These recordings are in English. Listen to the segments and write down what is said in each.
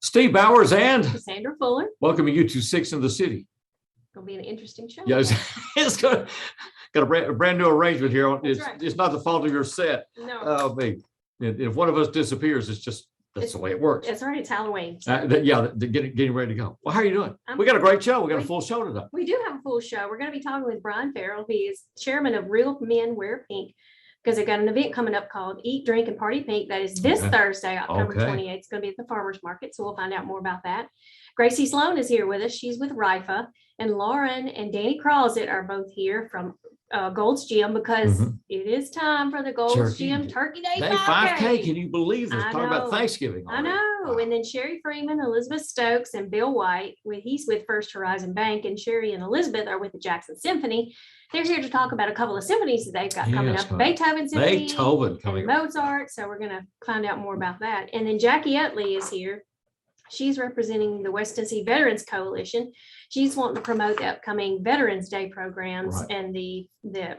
Steve Bowers and Cassandra Fuller. welcoming you to Six in the City. Gonna be an interesting show. Yes, it's got a brand new arrangement here. That's right. It's not the fault of your set. No, If one of us disappears, that's the way it works. that's right. It's Halloween. Getting ready to go. Well, how are you doing? We got a great show. We got a full show today. We do have a full show. We're going to be talking with Brian Farrell. He is chairman of Real Men Wear Pink, because they've got an event coming up called Eat, Drink, and Party Pink. That is this Thursday, October 28th. It's going to be at the farmers market. So we'll find out more about that. Gracie Sloan is here with us. She's with RIFA. And Lauren and Danny Crawsett are both here from Gold's Gym, because it is time for the Gold's Gym Turkey Day 5K. Can you believe this? Talking about Thanksgiving already. I know. Wow. And then Sherry Freeman, Elizabeth Stokes, and Bill White, he's with First Horizon Bank, and Sherry and Elizabeth are with the Jackson Symphony. They're here to talk about a couple of symphonies that they've got coming up. Beethoven Symphony, coming Mozart. So we're going to find out more about that. And then Jackie Utley is here. She's representing the West Tennessee Veterans Coalition. She's wanting to promote the upcoming Veterans Day programs and the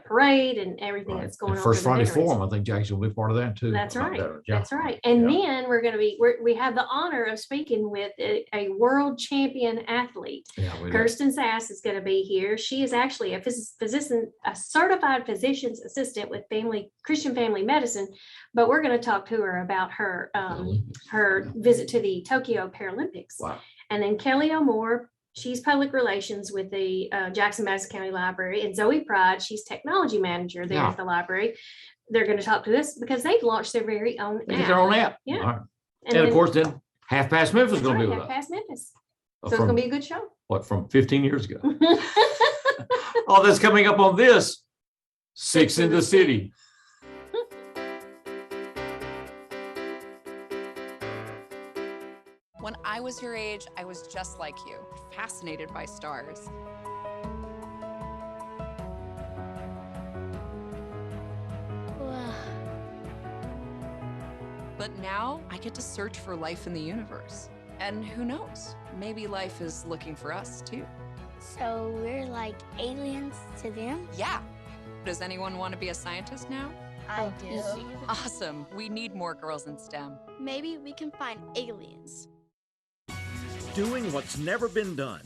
parade and everything that's going on. First Friday Forum, I think Jackson will be part of that too. That's right. That's right. And then we have the honor of speaking with a world champion athlete. Kirsten Sass is going to be here. She is actually a certified physician's assistant with Christian Family Medicine. But we're going to talk to her about her visit to the Tokyo Paralympics. Wow. And then Kelly O'Moore, she's public relations with the Jackson-Madison County Library. And Zoe Pride, she's technology manager there at the library. They're going to talk to us because they've launched their very own app. Their own app. Yeah. Right. And of course, then Half Past Memphis is going to be with us. Half Past Memphis. So it's going to be a good show. What, from 15 years ago? All that's coming up on this Six in the City. When I was your age, I was just like you, fascinated by stars. Wow. But now I get to search for life in the universe. And who knows, maybe life is looking for us too. So we're like aliens to them? Yeah. Does anyone want to be a scientist now? I do. Awesome. We need more girls in STEM. Maybe we can find aliens. Doing what's never been done.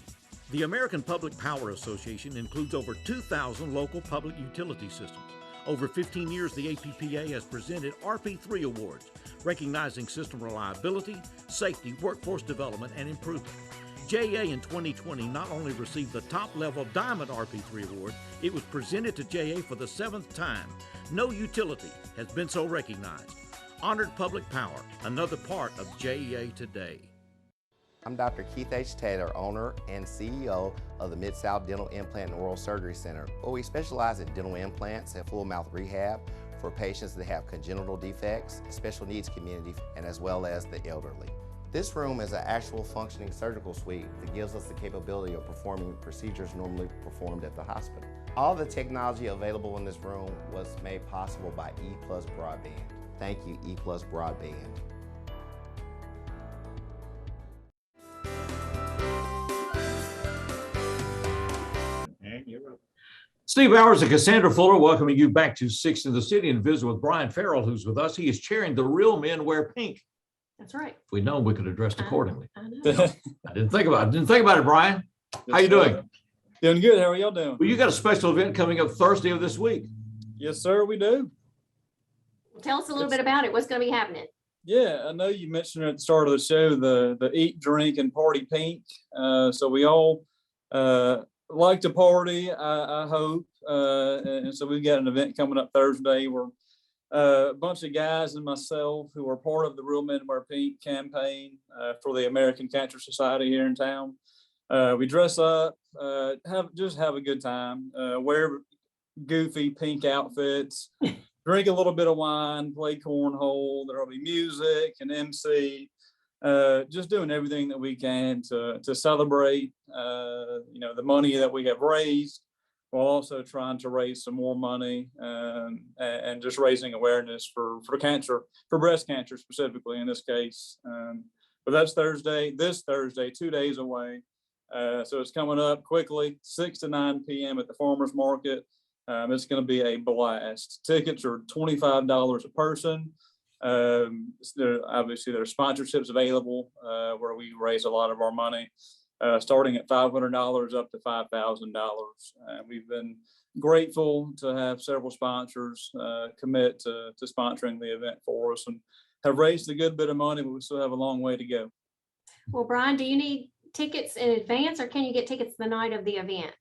The American Public Power Association includes over 2,000 local public utility systems. Over 15 years, the APPA has presented RP3 awards, recognizing system reliability, safety, workforce development, and improvement. JA in 2020 not only received the top-level Diamond RP3 award, it was presented to JA for the 7th time. No utility has been so recognized. Honored public power, another part of JEA today. I'm Dr. Keith H. Taylor, owner and CEO of the Mid-South Dental Implant and Oral Surgery Center. Well, we specialize in dental implants and full mouth rehab for patients that have congenital defects, special needs community, and as well as the elderly. This room is an actual functioning surgical suite that gives us the capability of performing procedures normally performed at the hospital. All the technology available in this room was made possible by EPlus Broadband. Thank you, EPlus Broadband. Steve Bowers and Cassandra Fuller welcoming you back to Six in the City and visit with Brian Farrell, who's with us. He is chairing the Real Men Wear Pink. That's right. If we know, we could address accordingly. I know. I didn't think about it, Brian. How you doing? Doing good. How are y'all doing? Well, you got a special event coming up Thursday of this week. Yes, sir, we do. Tell us a little bit about it. What's going to be happening? Yeah, I know you mentioned at the start of the show the Eat, Drink, and Party Pink. So we all like to party, I hope. And so we've got an event coming up Thursday where a bunch of guys and myself who are part of the Real Men Wear Pink campaign for the American Cancer Society here in town. We dress up, have a good time, wear goofy pink outfits, drink a little bit of wine, play cornhole. There'll be music and MC, just doing everything that we can to celebrate, the money that we have raised, while also trying to raise some more money and just raising awareness for cancer, for breast cancer specifically in this case. But that's this Thursday, 2 days away. So it's coming up quickly, 6 to 9 p.m. at the farmers market. It's going to be a blast. Tickets are $25 a person. Obviously, there are sponsorships available where we raise a lot of our money, starting at $500 up to $5,000. We've been grateful to have several sponsors commit to sponsoring the event for us, and have raised a good bit of money, but we still have a long way to go. Well, Brian, do you need tickets in advance, or can you get tickets the night of the event?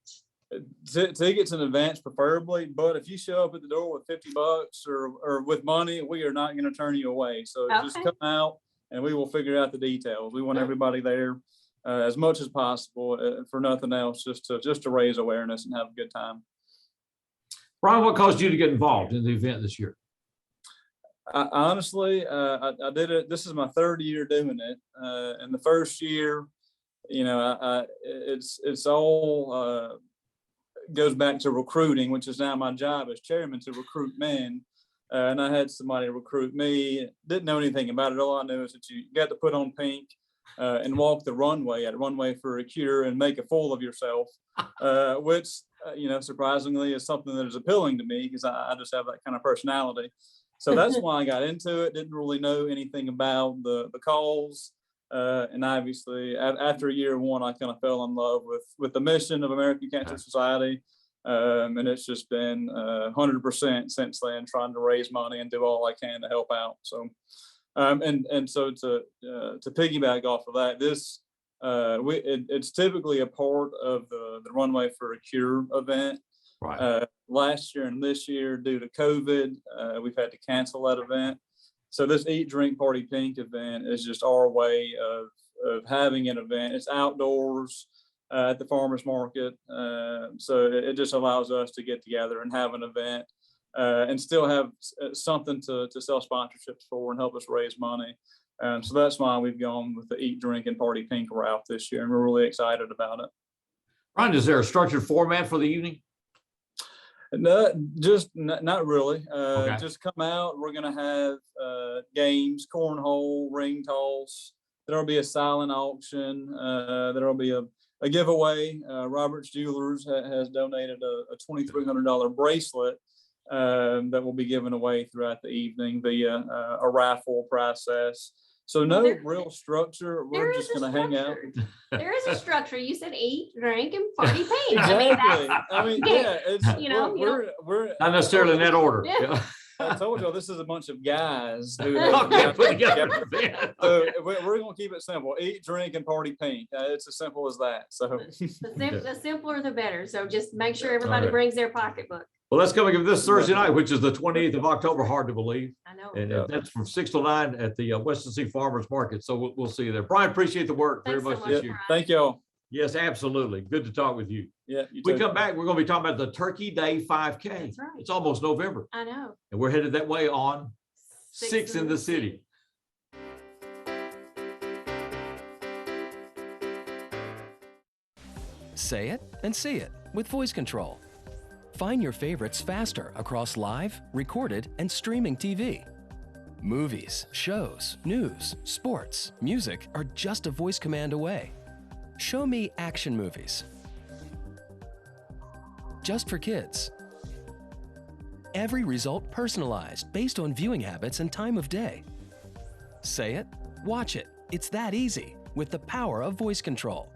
Tickets in advance preferably, but if you show up at the door with $50 or with money, we are not going to turn you away. So just come out and we will figure out the details. We want everybody there as much as possible for nothing else, just to raise awareness and have a good time. Brian, what caused you to get involved in the event this year? Honestly, I did it. This is my third year doing it. And the first year, it's all goes back to recruiting, which is now my job as chairman, to recruit men. And I had somebody recruit me. Didn't know anything about it. All I knew is that you got to put on pink and walk the runway at Runway for a Cure and make a fool of yourself, which, surprisingly is something that is appealing to me because I just have that kind of personality. So that's why I got into it. Didn't really know anything about the cause. And obviously, after year one, I kind of fell in love with the mission of American Cancer Society. And it's just been 100% since then, trying to raise money and do all I can to help out. So, so to piggyback off of that, it's typically a part of the Runway for a Cure event. Right. Last year and this year, due to COVID, we've had to cancel that event. So this Eat, Drink, Party, Pink event is just our way of having an event. It's outdoors at the farmers market. So it just allows us to get together and have an event and still have something to sell sponsorships for and help us raise money. So that's why we've gone with the Eat, Drink, and Party Pink route this year. And we're really excited about it. Brian, is there a structured format for the evening? No, just not really. Just come out. We're going to have games, cornhole, ring toss. There'll be a silent auction. There'll be a giveaway. Robert's Jewelers has donated a $2,300 bracelet that will be given away throughout the evening via a raffle process. So no real structure. We're just going to hang out. There is a structure. You said eat, drink, and party pink. Exactly. It's we're not necessarily in that order. Yeah. I told you this is a bunch of guys who put together. So we're going to keep it simple: eat, drink, and party pink. It's as simple as that. So the simpler the better. So just make sure everybody brings their pocketbook. Well, that's coming up this Thursday night, which is the 28th of October. Hard to believe. I know. And that's from 6 till 9 at the West Tennessee Farmers Market. So we'll see you there. Brian, appreciate the work very much this year. Thank y'all. Yes, absolutely. Good to talk with you. Yeah. We come back, we're going to be talking about the Turkey Day 5K. That's right. It's almost November. I know. And we're headed that way on 6 in the City. Say it and see it with voice control. Find your favorites faster across live, recorded, and streaming TV. Movies, shows, news, sports, music are just a voice command away. Show me action movies. Just for kids. Every result personalized based on viewing habits and time of day. Say it, watch it. It's that easy with the power of voice control.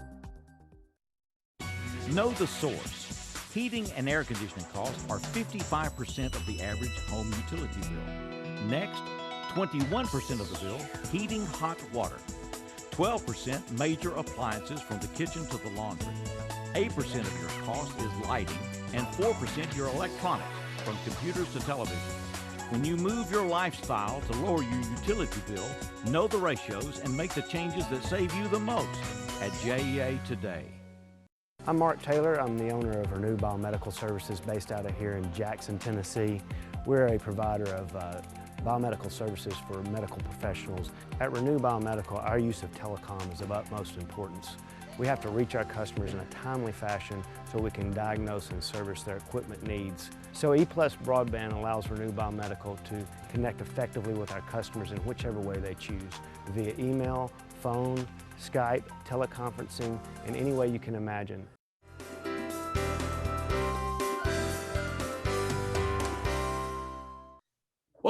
Know the source. Heating and air conditioning costs are 55% of the average home utility bill. Next, 21% of the bill, heating hot water. 12% major appliances from the kitchen to the laundry. 8% of your cost is lighting, and 4% your electronics, from computers to television. When you move your lifestyle to lower your utility bill, know the ratios and make the changes that save you the most at JEA today. I'm Mark Taylor. I'm the owner of Renew Biomedical Services based out of here in Jackson, Tennessee. We're a provider of biomedical services for medical professionals. At Renew Biomedical, our use of telecom is of utmost importance. We have to reach our customers in a timely fashion so we can diagnose and service their equipment needs. So EPlus broadband allows Renew Biomedical to connect effectively with our customers in whichever way they choose, via email, phone, Skype, teleconferencing, in any way you can imagine.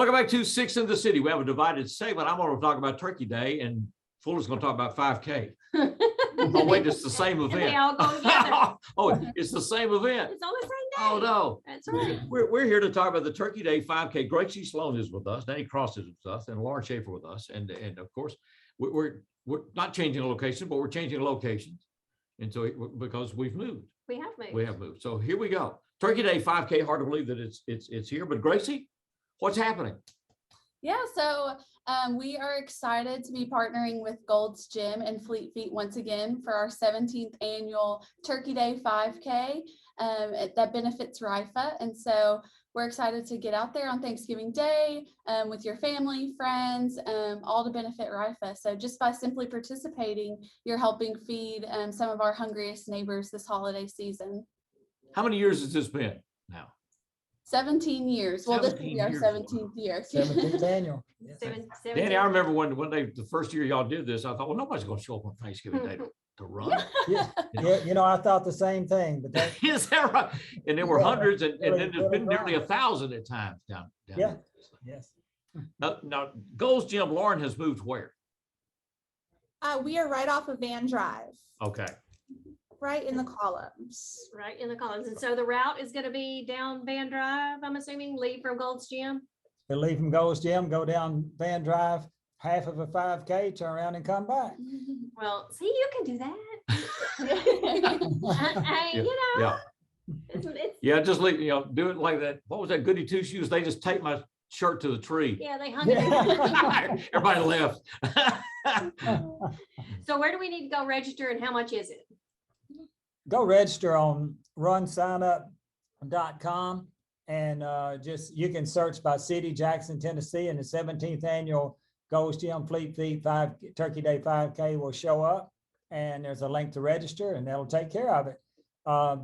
Welcome back to Six in the City. We have a divided segment. I'm going to talk about Turkey Day, and Fuller's going to talk about 5K. Oh, wait, it's the same And event. they all go together. Oh, it's the same event. It's on the same day. Oh, no. That's right. We're here to talk about the Turkey Day 5K. Gracie Sloan is with us. Danny Cross is with us, and Lauren Schaefer with us. And of course, we're not changing location, but we're changing locations. And so because we've moved. We have moved. We have moved. So here we go. Turkey Day 5K. Hard to believe that it's here. But Gracie, what's happening? Yeah, so we are excited to be partnering with Gold's Gym and Fleet Feet once again for our 17th annual Turkey Day 5K that benefits RIFA. And so we're excited to get out there on Thanksgiving Day with your family, friends, all to benefit RIFA. So just by simply participating, you're helping feed some of our hungriest neighbors this holiday season. How many years has this been now? 17 years. Well, this will be our 17th year. 17th annual. Danny, I remember when the first year y'all did this, I thought, well, nobody's going to show up on Thanksgiving Day to run. Yeah, you know, I thought the same thing, but that, Is that right? And there were hundreds, and then really, there's been really nearly 1,000 at times down yeah, there. yes. Now, Gold's Gym, Lauren has moved where? We are right off of Van Drive, Okay. right in the columns. Right in the columns. And so the route is going to be down Van Drive, I'm assuming, leave from Gold's Gym. They leave from Gold's Gym, go down Van Drive, half of a 5K, turn around and come back. Well, see, you can do that. You know, Yeah. it's, Yeah, just leave, do it like that. What was that goody two shoes? They just taped my shirt to the tree. yeah, they hung it. Everybody left. So where do we need to go register and how much is it? Go register on runsignup.com and you can search by city, Jackson, Tennessee, and the 17th annual Gold's Gym Fleet Feet Turkey Day 5K will show up, and there's a link to register, and that'll take care of it.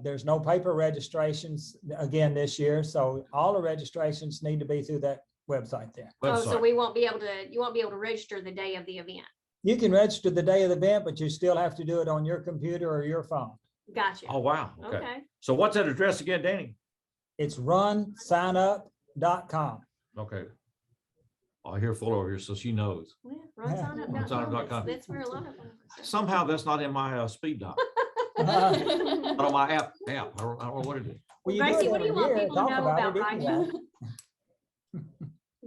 There's no paper registrations again this year, so all the registrations need to be through that website there. Oh, so you won't be able to register the day of the event. You can register the day of the event, but you still have to do it on your computer or your phone. Gotcha. Oh, wow. Okay. Okay. So what's that address again, Danny? It's runsignup.com. Okay. I hear Fuller over here, so she knows. Well, runsignup.com. That's where a lot of them. Somehow that's not in my speed dial. Not on my app. I don't know what it is. Well, Gracie, what do you want every year, people to talk know about it, didn't RIFA? you?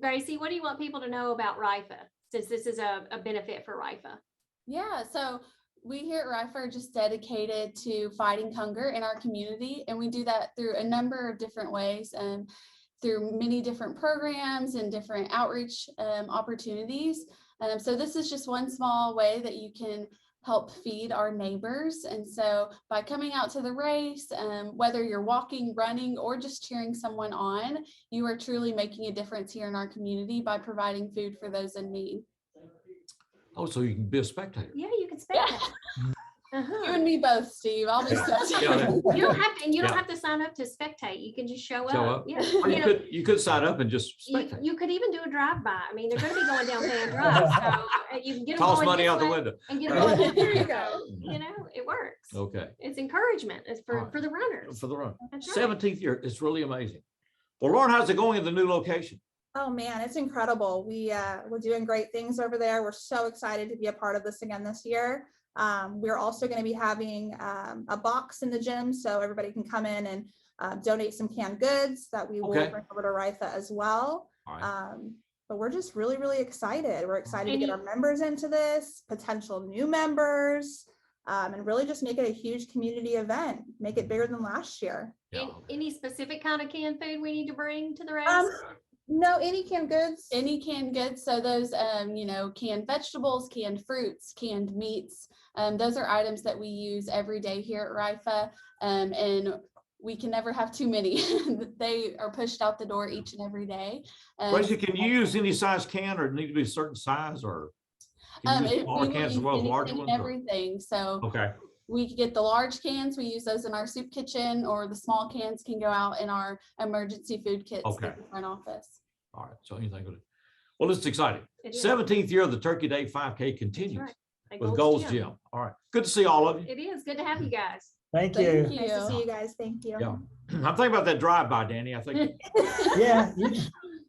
Gracie, what do you want people to know about RIFA, since this is a benefit for RIFA? Yeah, so we here at RIFA are just dedicated to fighting hunger in our community, and we do that through a number of different ways and through many different programs and different outreach opportunities. So this is just one small way that you can help feed our neighbors. And so by coming out to the race, whether you're walking, running, or just cheering someone on, you are truly making a difference here in our community by providing food for those in need. Oh, so you can be a spectator. Yeah, you can spectate. You and me both, Steve. I'll be spectating. You don't have to, and you don't have to sign up to spectate. You can just show up. Yeah. Or you could sign up and just spectate. You could even do a drive-by. I mean, they're going to be going down Van Drive, so you can get them Toss going money this out the way window. and get them going. There you go. You know, it works. Okay. It's encouragement. It's for All right. the runners. For the run. That's right. 17th year. It's really amazing. Well, Lauren, how's it going in the new location? Oh man, it's incredible. We're doing great things over there. We're so excited to be a part of this again this year. We're also going to be having a box in the gym, so everybody can come in and donate some canned goods that we will bring over to RIFA as well. Right. But we're just really, really excited. We're excited to get our members into this, potential new members, and really just make it a huge community event, make it bigger than last year. Any specific kind of canned food we need to bring to the race? No, any canned goods. Any canned goods. So those, canned vegetables, canned fruits, canned meats. Those are items that we use every day here at RIFA. And we can never have too many. They are pushed out the door each and every day. Gracie, can you use any size can, or need to be a certain size, or can you use smaller cans as well as large ones? Everything. So we get the large cans, we use those in our soup kitchen, or the small cans can go out in our emergency food kits in the front office. All right, so anything good. Well, it's exciting. It is. 17th year of the Turkey Day 5K continues At with Gold's Gym. All right, good to see all of you. It is good to have you guys. Thank you. Nice to see you guys. Thank you. Yeah, I'm thinking about that drive-by, Danny. I think. Yeah,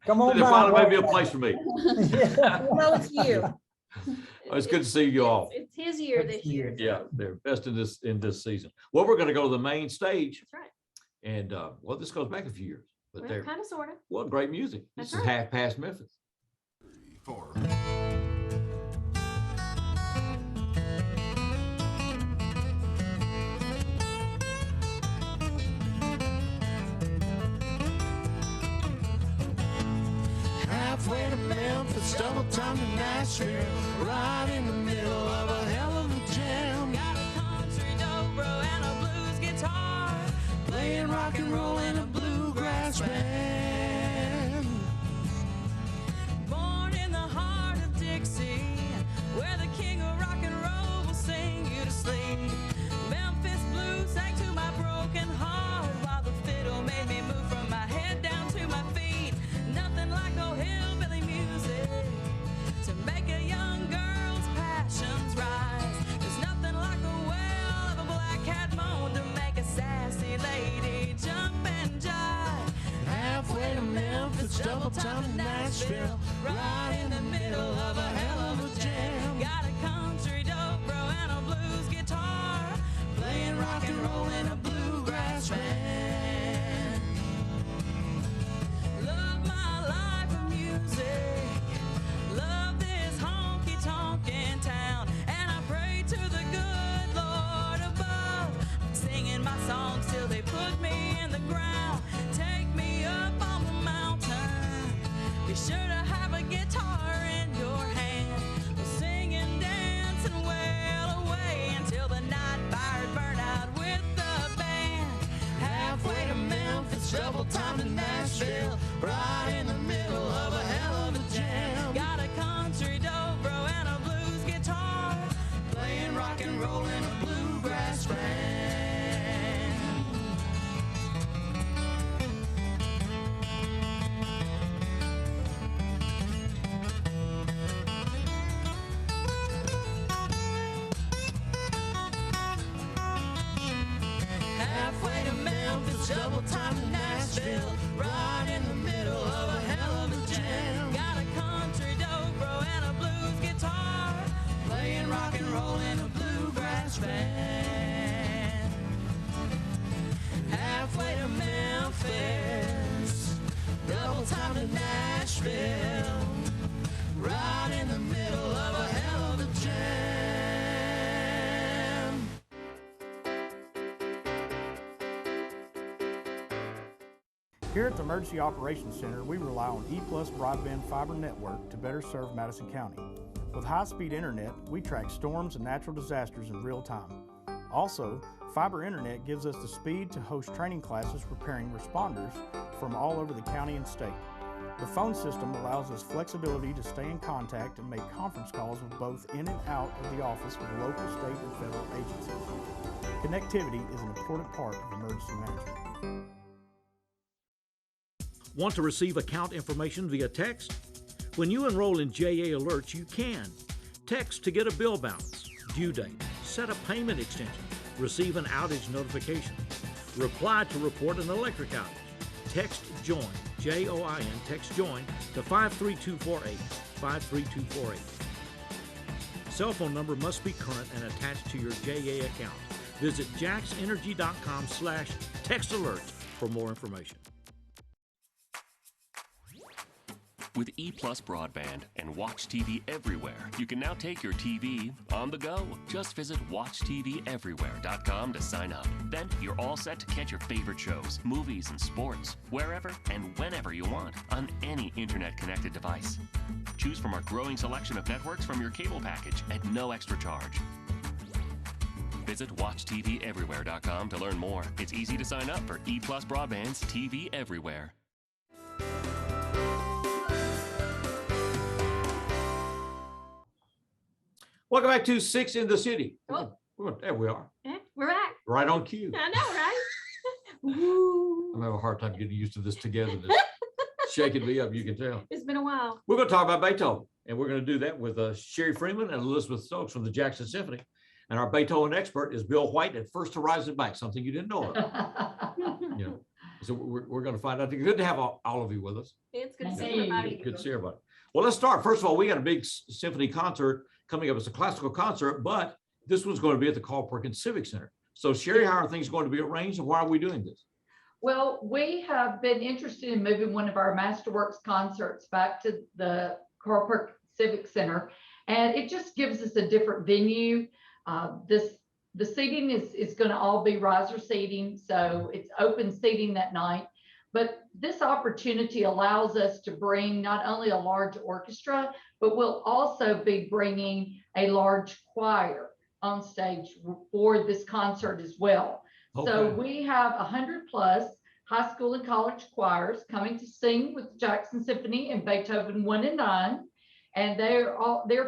Come on There by. finally may walk be a by. place for me. No, it's you. It's good to see you all. It's his year this year. Yeah, they're best in this season. Well, we're going to go to the main stage, That's right. and well, this goes back a few years, but Well, they're kind of, sort of. well, great music. That's This is right. half past Memphis. 4. Halfway to Memphis, double time to Nashville, right in the middle of a hell of a jam. Got a country dobro and a blues guitar, playing rock and roll in a bluegrass band. Born in the heart of Dixie, where the king of rock and roll will sing you to sleep. Memphis blues sang to my broken heart, while the fiddle made me move from my head down to my feet. Nothing like old hillbilly music to make a young girl's passions rise. There's nothing like the wail of a black cat moan to make a sassy lady jump and jive. Halfway to Memphis, double time to Nashville, right in the middle of a hell of a jam. Got a country dobro and a blues guitar, playing rock and roll in a bluegrass band. Love my life of music, love this honky-tonkin' town, and I pray to the good Lord above. I'm singing my songs till they put me in the ground. Take me up on the mountain, be sure to have a guitar in your hand. We'll sing and dance and wail away until the night fires burn out with the band. Halfway to Memphis, double time to Nashville, right in the middle of a hell of a jam. Got a country dobro and a blues guitar, playing rock and roll in a bluegrass band. Halfway to Memphis, double time to Nashville, right in the middle of a hell of a jam. Got a country dobro and a blues guitar, playing rock and roll in a bluegrass band. Halfway to Memphis, double time to Nashville, right in the middle of a hell of a jam. Here at the Emergency Operations Center, we rely on EPlus broadband fiber network to better serve Madison County. With high-speed internet, we track storms and natural disasters in real time. Also, fiber internet gives us the speed to host training classes preparing responders from all over the county and state. The phone system allows us flexibility to stay in contact and make conference calls with both in and out of the office with local, state, and federal agencies. Connectivity is an important part of emergency management. Want to receive account information via text? When you enroll in JA Alerts, you can. Text to get a bill balance, due date, set a payment extension, receive an outage notification, reply to report an electric outage. Text JOIN, J-O-I-N, text JOIN to 53248, 53248. Cell phone number must be current and attached to your JA account. Visit jaxenergy.com/textalerts for more information. With EPlus broadband and Watch TV everywhere, you can now take your TV on the go. Just visit watchTVEverywhere.com to sign up. Then you're all set to catch your favorite shows, movies, and sports wherever and whenever you want on any internet-connected device. Choose from our growing selection of networks from your cable package at no extra charge. Visit watchTVEverywhere.com to learn more. It's easy to sign up for EPlus Broadband's TV Everywhere. Welcome back to 6 in the City. Oh. There we are. We're back. Right on cue. I know, right? Woo. I'm having a hard time getting used to this togetherness. Shaking me up, you can tell. It's been a while. We're going to talk about Beethoven, and we're going to do that with Sherry Freeman and Elizabeth Stokes from the Jackson Symphony. And our Beethoven expert is Bill White at First Horizon Bank, something you didn't know of. You know. So we're going to find out. Good to have all of you with us. It's good to see Good everybody. to see everybody. Well, let's start. First of all, we got a big symphony concert coming up. It's a classical concert, but this one's going to be at the Carl Perkins Civic Center. So Sherry, how are things going to be arranged and why are we doing this? Well, we have been interested in moving one of our Masterworks concerts back to the Carl Perkins Civic Center, and it just gives us a different venue. The seating is going to all be riser seating, so it's open seating that night. But this opportunity allows us to bring not only a large orchestra, but we'll also be bringing a large choir on stage for this concert as well. Okay. So we have 100+ high school and college choirs coming to sing with the Jackson Symphony and Beethoven 1 and 9. And they're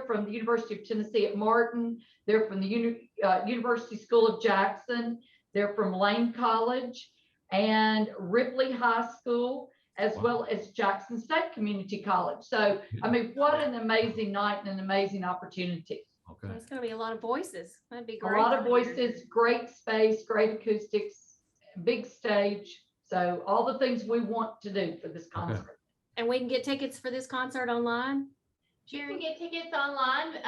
from the University of Tennessee at Martin. They're from the University School of Jackson. They're from Lane College and Ripley High School, as well as Jackson State Community College. So, I mean, what an amazing night and an amazing opportunity. Okay. It's going to be a lot of voices. That'd be A great. lot of voices, great space, great acoustics, big stage. So all the things we want to do for this concert. And we can get tickets for this concert online. You can get tickets online,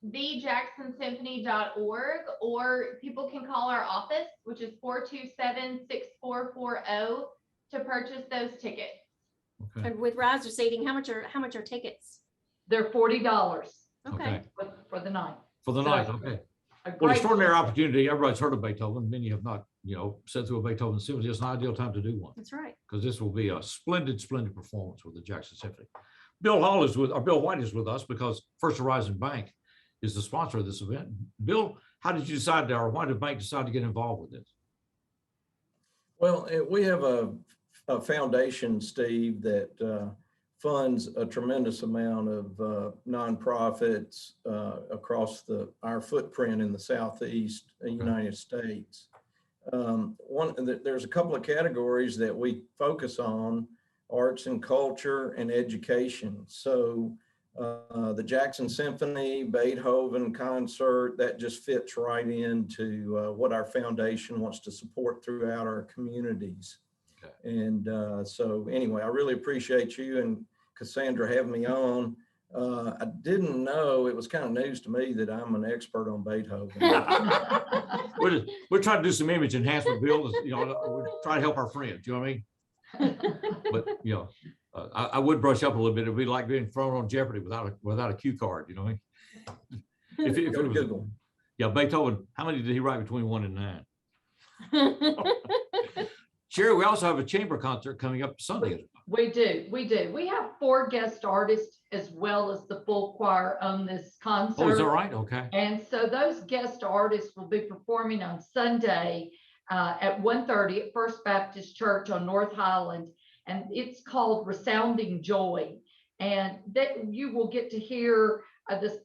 thejacksonsymphony.org, or people can call our office, which is 427-6440 to purchase those tickets. Okay. And with riser seating, how much are tickets? They're $40 Okay. for the night. For the So, night, okay. a Well, great- extraordinary opportunity. Everybody's heard of Beethoven. Many have not, sat through a Beethoven symphony. It's an ideal time to do one That's right. because this will be a splendid, splendid performance with the Jackson Symphony. Bill White is with us because First Horizon Bank is the sponsor of this event. Bill, how did you decide, or why did the bank decide to get involved with this? Well, we have a foundation, Steve, that funds a tremendous amount of nonprofits across our footprint in the Southeast United States. There's a couple of categories that we focus on: arts and culture and education. So the Jackson Symphony, Beethoven concert, that just fits right into what our foundation wants to support throughout our communities. Okay. And so anyway, I really appreciate you and Cassandra having me on. I didn't know, it was kind of news to me that I'm an expert on Beethoven. We're trying to do some image enhancement, Bill. We're trying to help our friends, you know what I mean? But I would brush up a little bit. It'd be like being thrown on Jeopardy without a cue card, you know what I mean? If it was, Beethoven, how many did he write between 1 and 9? Sherry, we also have a chamber concert coming up Sunday. We do. We have 4 guest artists as well as the full choir on this concert. Oh, is that right? Okay. And so those guest artists will be performing on Sunday at 1:30 at First Baptist Church on North Highland. And it's called Resounding Joy. And that you will get to hear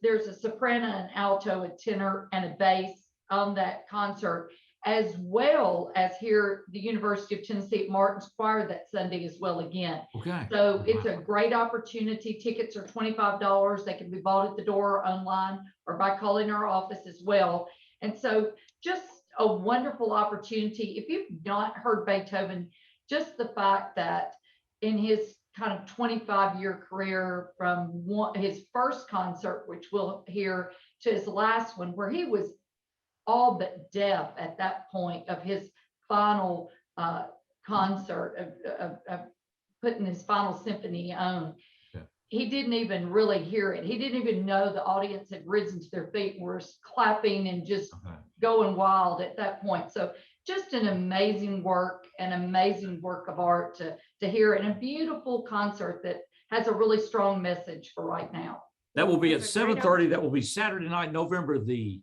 there's a soprano, an alto, a tenor, and a bass on that concert, as well as hear the University of Tennessee at Martin's choir that Sunday as well again. Okay. So it's a great opportunity. Tickets are $25. They can be bought at the door or online or by calling our office as well. And so just a wonderful opportunity. If you've not heard Beethoven, just the fact that in his kind of 25-year career from his first concert, which we'll hear, to his last one, where he was all but deaf at that point of his final concert of putting his final symphony on. Yeah. He didn't even really hear it. He didn't even know the audience had risen to their feet, were clapping and just going wild at that point. So just an amazing work of art to hear, and a beautiful concert that has a really strong message for right now. That will be at 7:30. That will be Saturday night, November the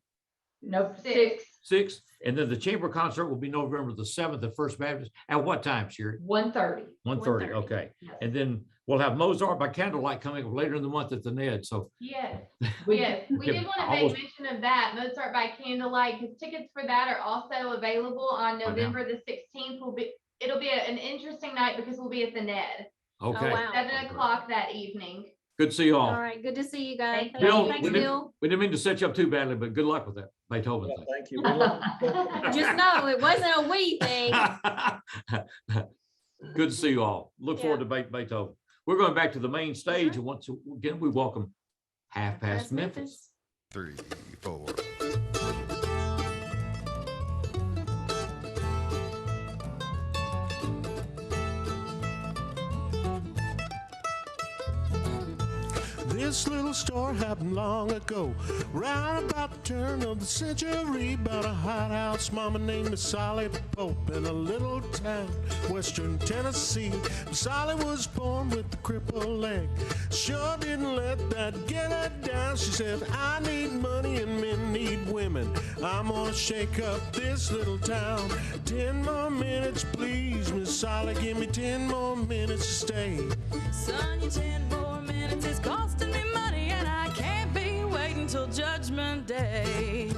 6th. And then the chamber concert will be November the 7th at First Baptist. At what time, Sherry? 1:30. 1:30. Okay. Yes. And then we'll have Mozart by Candlelight coming up later in the month at the Ned. So Yes, we did want to Almost- make mention of that, Mozart by Candlelight, because tickets for that are also available on November the 16th. It'll be an interesting night because we'll be at the Ned. Okay. Oh, wow. 7 o'clock that evening. Good to see you all. All right, good to see you guys. Thank Bill, Thanks, we Bill. didn't mean to set you up too badly, but good luck with that Beethoven thing. Thank you. Just know it wasn't a we thing. Good to see you all. Look forward to Beethoven. We're going back to the main stage, and once again, we welcome Half Past Memphis. 3, 4. This little story happened long ago, round about the turn of the century, about a hot house mama named Miss Sally Pope in a little town, western Tennessee. Miss Sally was born with a crippled leg. Sure didn't let that get her down. She said, I need money and men need women. I'm gonna shake up this little town. 10 more minutes, please, Miss Sally, give me 10 more minutes to stay. Son, your 10 more minutes is costing me money, and I can't be waiting till Judgment Day.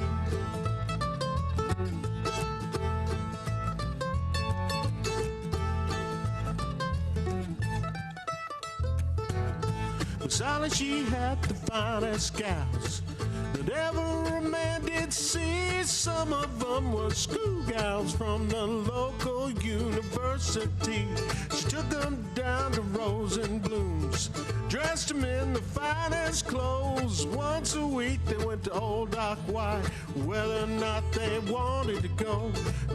Miss Sally, she had the finest gals that ever a man did see. Some of them were schoolgirls from the local university. She took them down to Rose and Blooms, dressed them in the finest clothes. Once a week they went to Old Dock White, whether or not they wanted to go.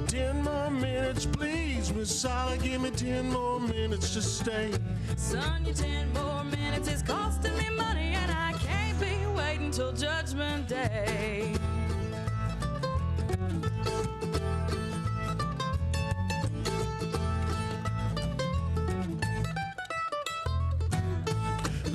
10 more minutes, please, Miss Sally, give me 10 more minutes to stay. Son, your 10 more minutes is costing me money, and I can't be waiting till Judgment Day.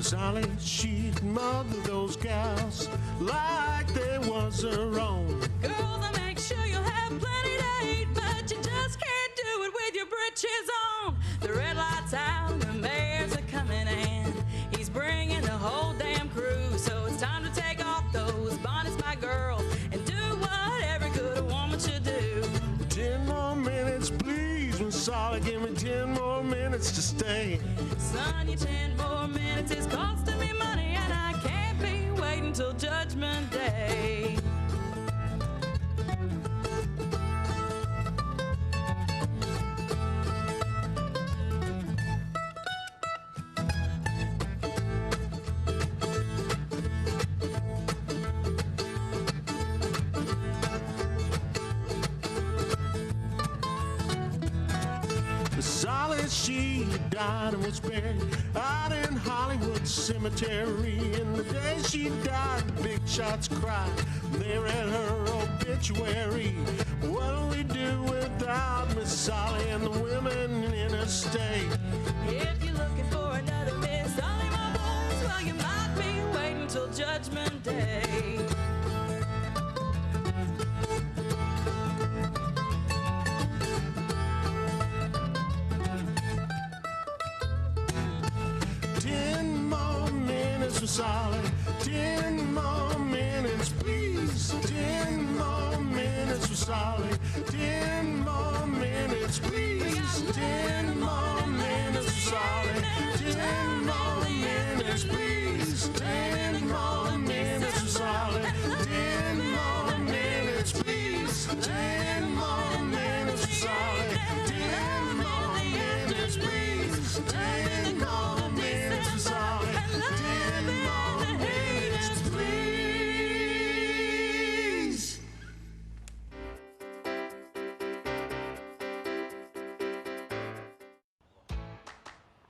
Sally, she'd mother those gals like they was her own. Girls, I make sure you'll have plenty to eat, but you just can't do it with your britches on. The red light's out, the mayor's a coming in. He's bringing the whole damn crew, so it's time to take off those bonnets, my girl, and do what every good woman should do. 10 more minutes, please, Miss Sally, give me 10 more minutes to stay. Son, your 10 more minutes is costing me money, and I can't be waiting till Judgment Day. Sally, she died and was buried out in Hollywood Cemetery. In the day she died, big shots cried. They read her obituary. What'll we do without Miss Sally and the women in her state? If you're looking for another Miss Sally, my boys, well, you might be waiting till Judgment Day. Sally, 10 more minutes, please. 10 more minutes for Sally. 10 more minutes, please. 10 more minutes for Sally. 10 more minutes, please. 10 more minutes for Sally. 10 more minutes, please. 10 more minutes for Sally. 10 more minutes, please. 10 more minutes for Sally.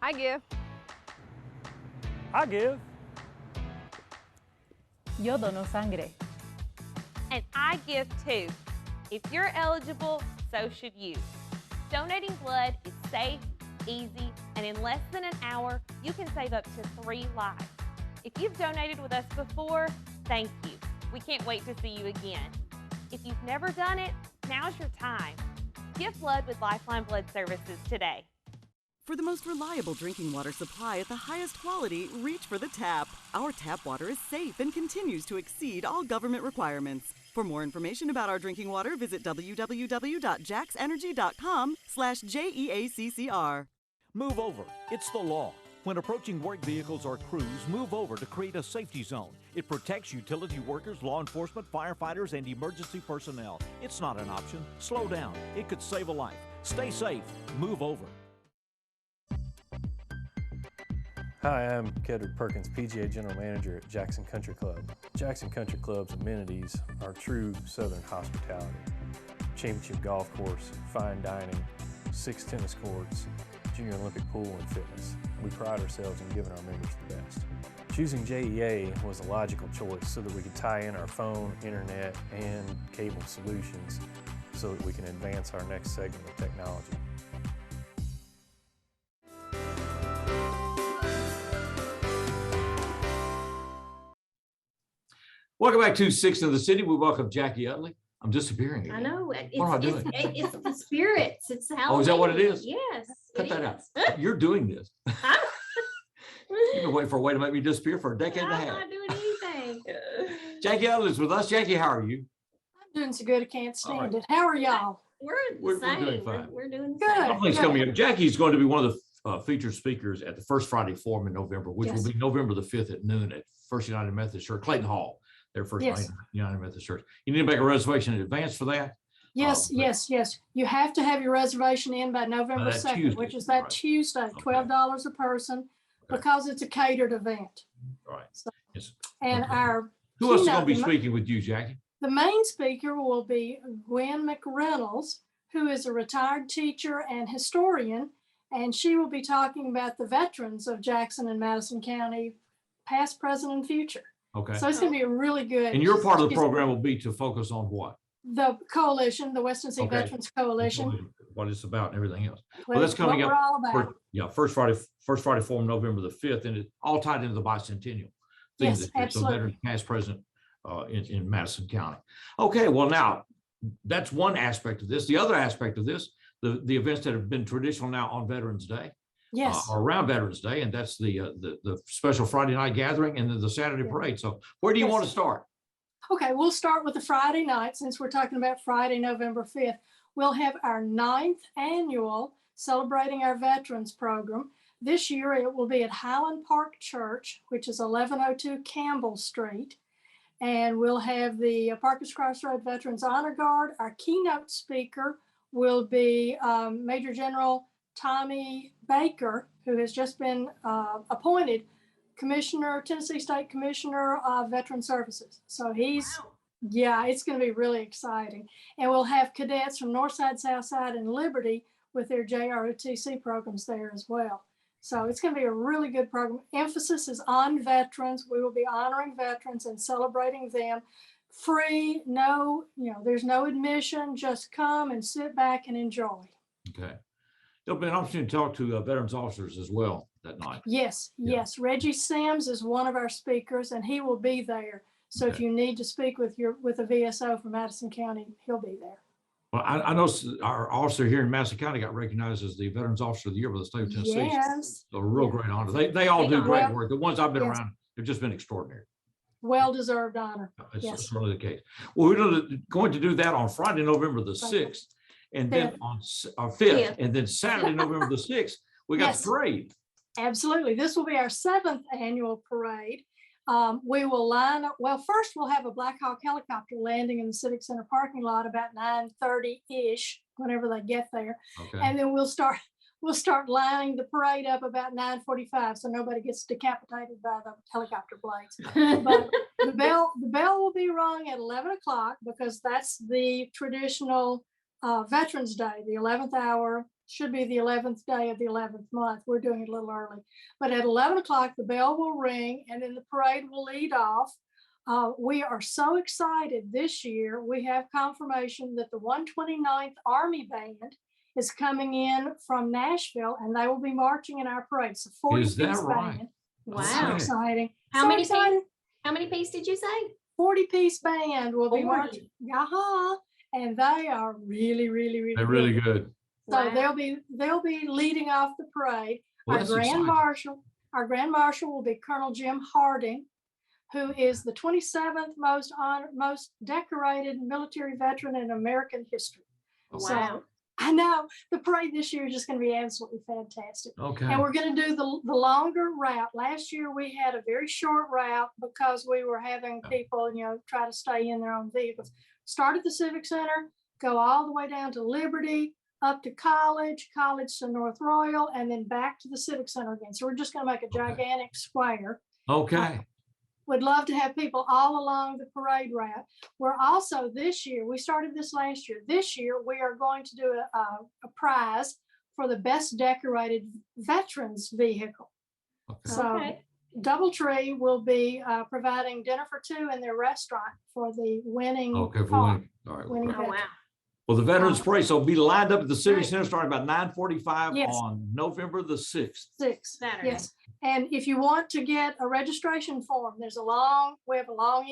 I give. I give. Yo dono sangre. And I give too. If you're eligible, so should you. Donating blood is safe, easy, and in less than an hour, you can save up to 3 lives. If you've donated with us before, thank you. We can't wait to see you again. If you've never done it, now's your time. Give blood with Lifeline Blood Services today. For the most reliable drinking water supply at the highest quality, reach for the tap. Our tap water is safe and continues to exceed all government requirements. For more information about our drinking water, visit www.jaxenergy.com/JEACCR. Move over. It's the law. When approaching work vehicles or crews, move over to create a safety zone. It protects utility workers, law enforcement, firefighters, and emergency personnel. It's not an option. Slow down. It could save a life. Stay safe. Move over. Hi, I'm Kedrick Perkins, PGA General Manager at Jackson Country Club. Jackson Country Club's amenities are true Southern hospitality. Championship golf course, fine dining, 6 tennis courts, Junior Olympic pool and fitness. We pride ourselves in giving our members the best. Choosing JEA was a logical choice so that we could tie in our phone, internet, and cable solutions so that we can advance our next segment of technology. Welcome back to Sixth of the City. We welcome Jackie Utley. I'm disappearing I again. know. What am I doing? It's the spirits. It's Halloween. Oh, is that what it is? Yes. Cut it that is. out. You're doing this. You've been waiting for a way to make me disappear for a decade and a I'm half. not doing anything. Jackie Utley is with us. Jackie, how are you? I'm doing so good, I can't stand right. it. How are y'all? We're the We're same. doing fine. We're doing the Good. same. Something's coming up. Jackie's going to be one of the featured speakers at the First Friday Forum in November, which Yes. will be November the 5th at noon at First United Methodist Church, Clayton Hall, their First Yes. United Methodist Church. You need to make a reservation in advance for that. Yes, yes. You have to have your reservation in by November that 2nd, Tuesday, which is that right. Tuesday, $12 a person, because it's a catered event. Right. Yes. And Okay. our Who else is going keynote- to be speaking with you, Jackie? The main speaker will be Gwen McReynolds, who is a retired teacher and historian, and she will be talking about the veterans of Jackson and Madison County, past, present, and future. Okay. So it's going to be really good. And your part of the She's- program will be to focus on what? The coalition, the West Tennessee Okay. Veterans Coalition. What it's about and everything else. Well, Well, that's coming what up. we're all about. First Friday Forum, November the 5th, and it all tied into the bicentennial. theme Yes, this year. So absolutely. veterans past, present in Madison County. Okay, well now, that's one aspect of this. The other aspect of this, the events that have been traditional now on Veterans Day. Yes. Or around Veterans Day, and that's the special Friday night gathering and then the Saturday parade. So where do you want to start? Okay, we'll start with the Friday night, since we're talking about Friday, November 5th. We'll have our 9th annual Celebrating Our Veterans program. This year, it will be at Highland Park Church, which is 1102 Campbell Street. And we'll have the Parkers Crossroad Veterans Honor Guard. Our keynote speaker will be Major General Tommy Baker, who has just been appointed Tennessee State Commissioner of Veteran Services. So yeah, it's going to be really exciting. And we'll have cadets from Northside, Southside, and Liberty with their JROTC programs there as well. So it's going to be a really good program. Emphasis is on veterans. We will be honoring veterans and celebrating them. Free, there's no admission, just come and sit back and enjoy. Okay. There'll be an opportunity to talk to veterans officers as well that night. Yes. Reggie Sims is one of our speakers, and he will be there. So if you need to speak with a VSO from Madison County, he'll be there. Well, I know our officer here in Madison County got recognized as the Veterans Officer of the Year by the state of Tennessee. Yes. So a real great honor. They all do great Well, work. The ones I've been yes. around, they've just been extraordinary. Well-deserved honor. It's Yes. certainly the case. Well, we're going to do that on Friday, November the 6th, and then on 5th, and then Saturday, November the 6th, we got Yes. the parade. Absolutely. This will be our 7th annual parade. We will line up, first we'll have a Black Hawk helicopter landing in the Civic Center parking lot about 9:30-ish, whenever they get there. Okay. And then we'll start lining the parade up about 9:45, so nobody gets decapitated by the helicopter blades. But the bell will be rung at 11 o'clock, because that's the traditional Veterans Day, the 11th hour. Should be the 11th day of the 11th month. We're doing it a little early. But at 11 o'clock, the bell will ring, and then the parade will lead off. We are so excited this year. We have confirmation that the 129th Army Band is coming in from Nashville, and they will be marching in our parade. So 40 Is that piece right? band. Wow. So exciting. How So many exciting. How many piece did you say? 40-piece band will be 40. marching. Yaha. And they are really, really, really They're really good. So Wow. they'll be leading off the parade. Well, Our that's Grand exciting. Marshal will be Colonel Jim Harding, who is the 27th most decorated military veteran in American history. Oh, So wow. I know the parade this year is just going to be absolutely fantastic. Okay. And we're going to do the longer route. Last year we had a very short route because we were having people, try to stay in their own vehicles. Start at the Civic Center, go all the way down to Liberty, up to College to North Royal, and then back to the Civic Center again. So we're just going to make a gigantic square. Okay. Would love to have people all along the parade route. We're also this year, we started this last year. This year, we are going to do a prize for the best decorated veterans vehicle. Okay. So Doubletree will be providing dinner for two in their restaurant for the winning. Okay, for car, winning. All right. winning Okay. veteran. Well, the Veterans Parade, so it'll be lined up at the Civic Center starting about 9:45 Yes. on November the 6th. Saturday. Yes. And if you want to get a registration form, we have a long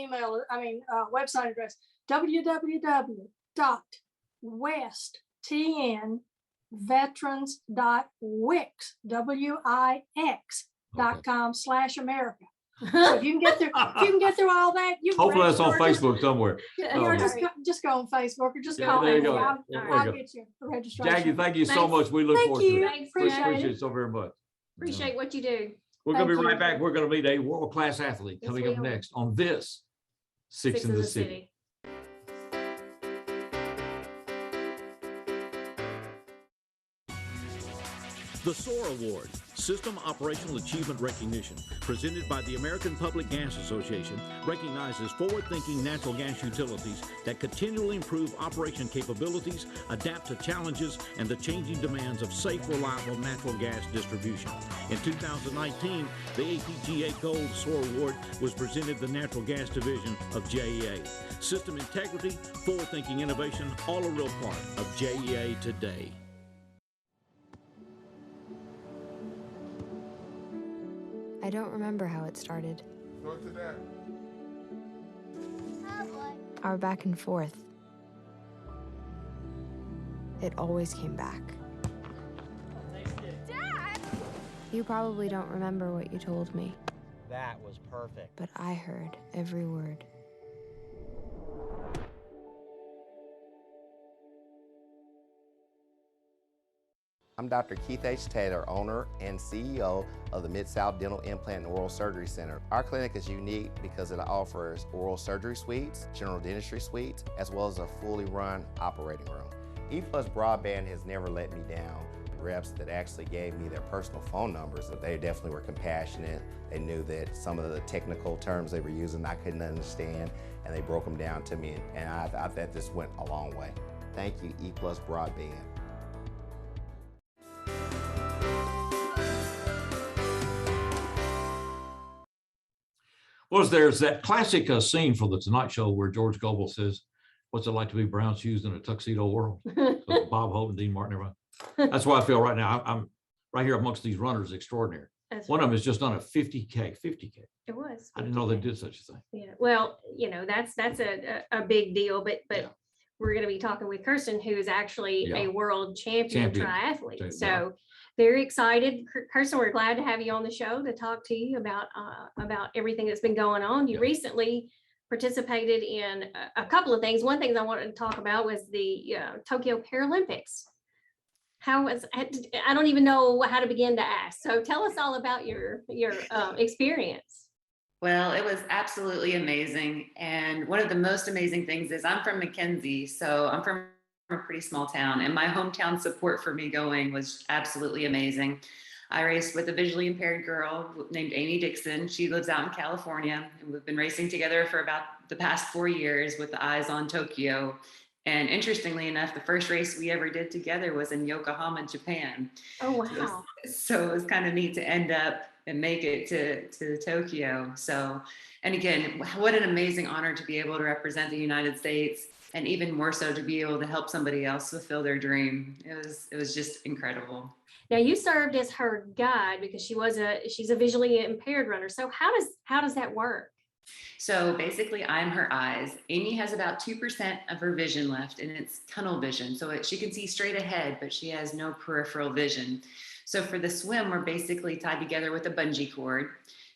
website address, www.wexveterans.wix.com/America. So if you can get through all that, you can Hopefully that's on register. Facebook somewhere. Or just go on Facebook or just Yeah, call there you me. go. I'll There you I'll go. get you the registration. Jackie, thank you so Thanks. much. We look Thank forward you. to it. Thanks, We Jackie. appreciate it so very much. Appreciate what you do. We're going to be Thank right you. back. We're going to meet a world-class athlete Yes, coming we up are. next on this Six in the City. The SOAR Award, System Operational Achievement Recognition, presented by the American Public Gas Association, recognizes forward-thinking natural gas utilities that continually improve operation capabilities, adapt to challenges, and the changing demands of safe, reliable natural gas distribution. In 2019, the APGA Gold SOAR Award was presented to the Natural Gas Division of JEA. System integrity, forward-thinking innovation, all a real part of JEA today. I don't remember how it started. Our back and forth. It always came back. Dad! You probably don't remember what you told me, That was perfect. but I heard every word. I'm Dr. Keith H. Taylor, owner and CEO of the Mid-South Dental Implant and Oral Surgery Center. Our clinic is unique because it offers oral surgery suites, general dentistry suites, as well as a fully run operating room. EPlus Broadband has never let me down. The reps that actually gave me their personal phone numbers, they definitely were compassionate. They knew that some of the technical terms they were using I couldn't understand, and they broke them down to me, and I thought this went a long way. Thank you, EPlus Broadband. Well, there's that classic scene from the Tonight Show where George Gobel says, "What's it like to be brown shoes in a tuxedo world?" So Bob Hope and Dean Martin, everyone. That's why I feel right now. I'm right here amongst these runners extraordinary. That's One of them right. has just done a 50K. It was. I didn't know they did such a thing. Yeah, well, that's a big deal, but we're going to be talking with Kirsten, who is actually Yeah. a world champion Champion. triathlete. Yeah. So very excited. Kirsten, we're glad to have you on the show to talk to you about everything that's been going on. You recently participated in a couple of things. One thing I wanted to talk about was the Tokyo Paralympics. I don't even know how to begin to ask. So tell us all about your experience. Well, it was absolutely amazing. And one of the most amazing things is I'm from McKenzie, so I'm from a pretty small town, and my hometown support for me going was absolutely amazing. I raced with a visually impaired girl named Amy Dixon. She lives out in California, and we've been racing together for about the past 4 years with the eyes on Tokyo. And interestingly enough, the first race we ever did together was in Yokohama, Japan. Oh, wow. So it was kind of neat to end up and make it to Tokyo. So, and again, what an amazing honor to be able to represent the United States, and even more so to be able to help somebody else fulfill their dream. It was just incredible. Now you served as her guide because she's a visually impaired runner. So how does that work? So basically, I'm her eyes. Amy has about 2% of her vision left, and it's tunnel vision. So she can see straight ahead, but she has no peripheral vision. So for the swim, we're basically tied together with a bungee cord.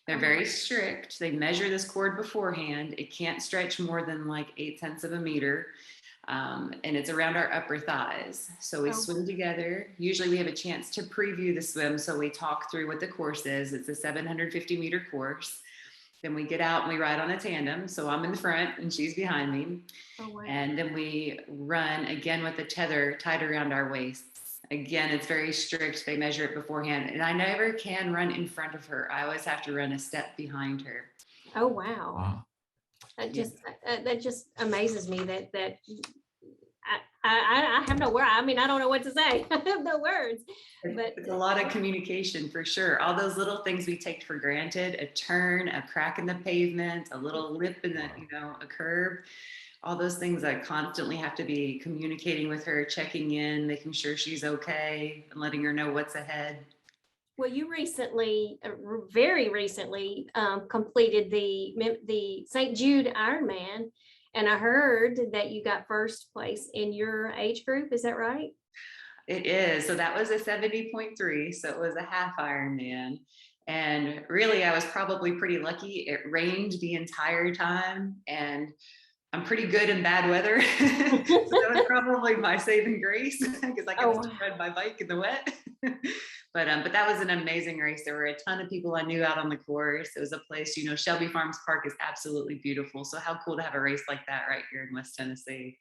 They're very strict. They measure this cord beforehand. It can't stretch more than like 0.8 of a meter. And it's around our upper thighs. So we swim together. Usually we have a chance to preview the swim. So we talk through what the course is. It's a 750-meter course. Then we get out and we ride on a tandem. So I'm in the front and she's behind me. Oh, wow. And then we run again with the tether tied around our waists. Again, it's very strict. They measure it beforehand. And I never can run in front of her. I always have to run a step behind her. Oh, wow. That just amazes me that I have no word. I mean, I don't know what to say. I have no words. But it's a lot of communication for sure. All those little things we take for granted, a turn, a crack in the pavement, a little lip in the, a curb, all those things I constantly have to be communicating with her, checking in, making sure she's okay, and letting her know what's ahead. Well, you recently, very recently, completed the St. Jude Ironman, and I heard that you got first place in your age group. Is that right? It is. So that was a 70.3. So it was a half Ironman. And really, I was probably pretty lucky. It rained the entire time, and I'm pretty good in bad weather. So that was probably my saving grace because I could ride my bike in the wet. But that was an amazing race. There were a ton of people I knew out on the course. It was a place, Shelby Farms Park is absolutely beautiful. So how cool to have a race like that right here in West Tennessee.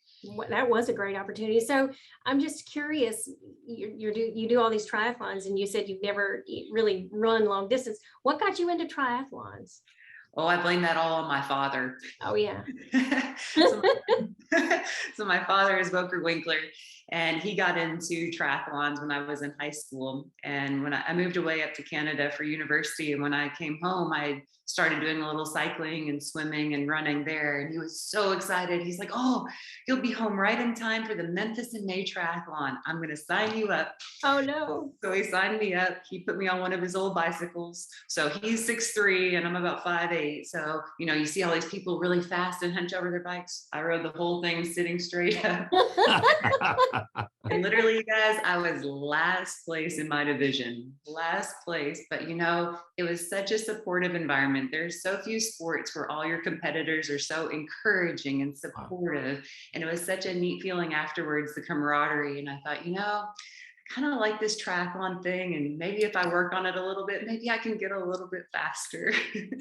That was a great opportunity. So I'm just curious, you do all these triathlons, and you said you've never really run long distance. What got you into triathlons? Oh, I blame that all on my father. Oh, yeah. So my father is Boker Winkler, and he got into triathlons when I was in high school. And when I moved away up to Canada for university, and when I came home, I started doing a little cycling and swimming and running there. And he was so excited. He's like, "Oh, you'll be home right in time for the Memphis in May triathlon. I'm going to sign you up." Oh, no. So he signed me up. He put me on one of his old bicycles. So he's 6'3" and I'm about 5'8". So, you see all these people really fast and hunch over their bikes. I rode the whole thing sitting straight up. And literally, you guys, I was last place in my division, last place. But, it was such a supportive environment. There's so few sports where all your competitors are so encouraging and supportive. And it was such a neat feeling afterwards, the camaraderie. And I thought, I kind of like this triathlon thing. And maybe if I work on it a little bit, maybe I can get a little bit faster.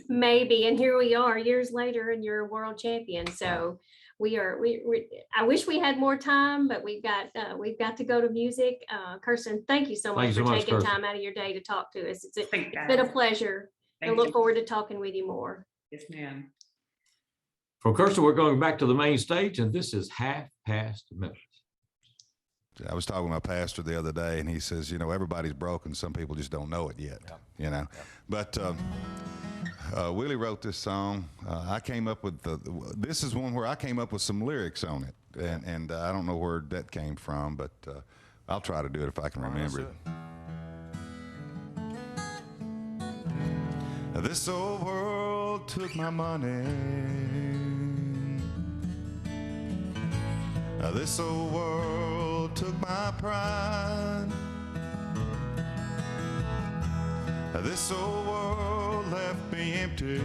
Maybe. And here we are years later, and you're a world champion. So I wish we had more time, but we've got to go to music. Kirsten, thank you so much for taking time out of your day to talk to us. It's been a pleasure. I look forward to talking with you more. Yes, ma'am. From Kirsten, we're going back to the main stage, and this is Half Past Memphis. I was talking with my pastor the other day, and he says, everybody's broken. Some people just don't know it yet, But Willie wrote this song. I came up with this is one where I came up with some lyrics on it, and I don't know where that came from, but I'll try to do it if I can remember it. This old world took my money. This old world took my pride. This old world left me empty,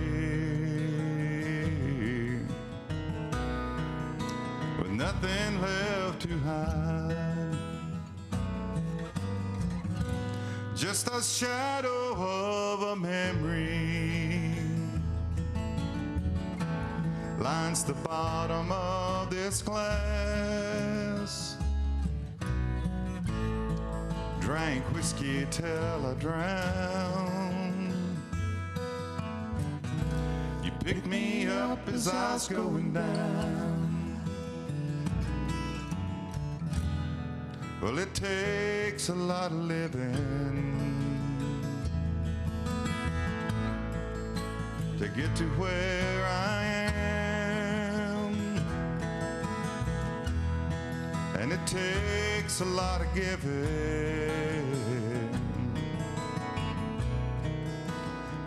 with nothing left to hide. Just a shadow of a memory lines the bottom of this glass. Drank whiskey till I drowned. You picked me up as I was going down. Well, it takes a lot of living to get to where I am, and it takes a lot of giving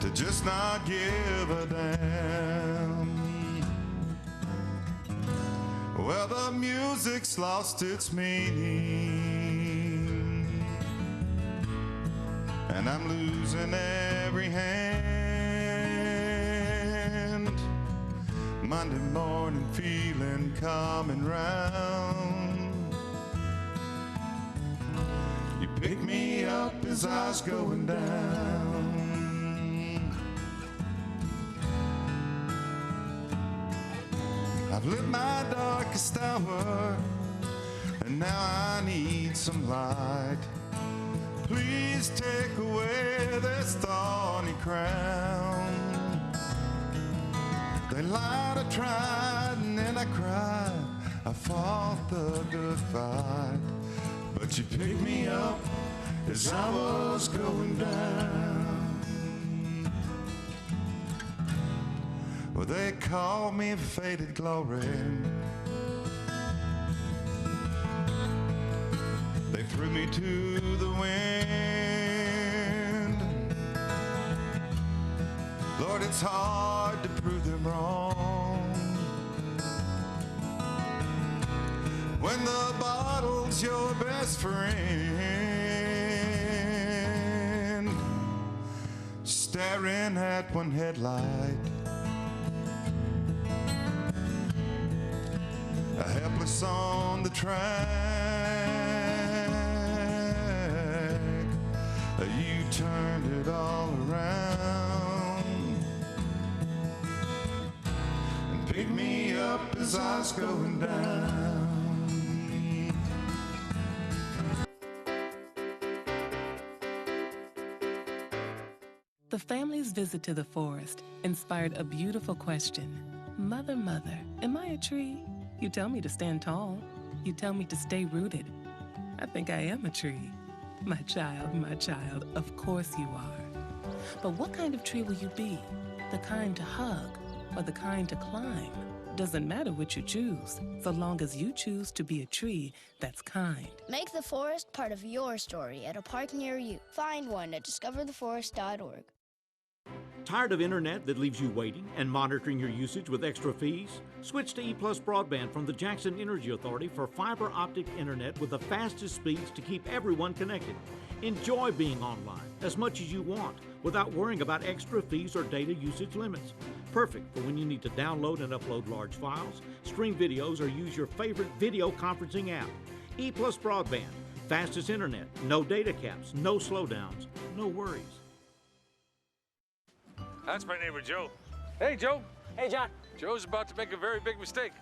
to just not give a damn. Well, the music's lost its meaning, and I'm losing every hand. Monday morning feeling coming round. You picked me up as I was going down. I've lived my darkest hour, and now I need some light. Please take away this thorny crown. They lied, I tried, and then I cried. I fought the good fight, but you picked me up as I was going down. Well, they called me faded glory. They threw me to the wind. Lord, it's hard to prove them wrong when the bottle's your best friend, staring at one headlight. Helpless on the track, you turned it all around and picked me up as I was going down. The family's visit to the forest inspired a beautiful question. Mother, mother, am I a tree? You tell me to stand tall. You tell me to stay rooted. I think I am a tree. My child, of course you are. But what kind of tree will you be? The kind to hug or the kind to climb? Doesn't matter which you choose, so long as you choose to be a tree that's kind. Make the forest part of your story at a park near you. Find one at discovertheforest.org. Tired of internet that leaves you waiting and monitoring your usage with extra fees? Switch to EPlus broadband from the Jackson Energy Authority for fiber optic internet with the fastest speeds to keep everyone connected. Enjoy being online as much as you want without worrying about extra fees or data usage limits. Perfect for when you need to download and upload large files, stream videos, or use your favorite video conferencing app. EPlus broadband, fastest internet, no data caps, no slowdowns, no worries. That's my neighbor, Joe. Hey, Joe. Hey, John. Joe's about to make a very big mistake.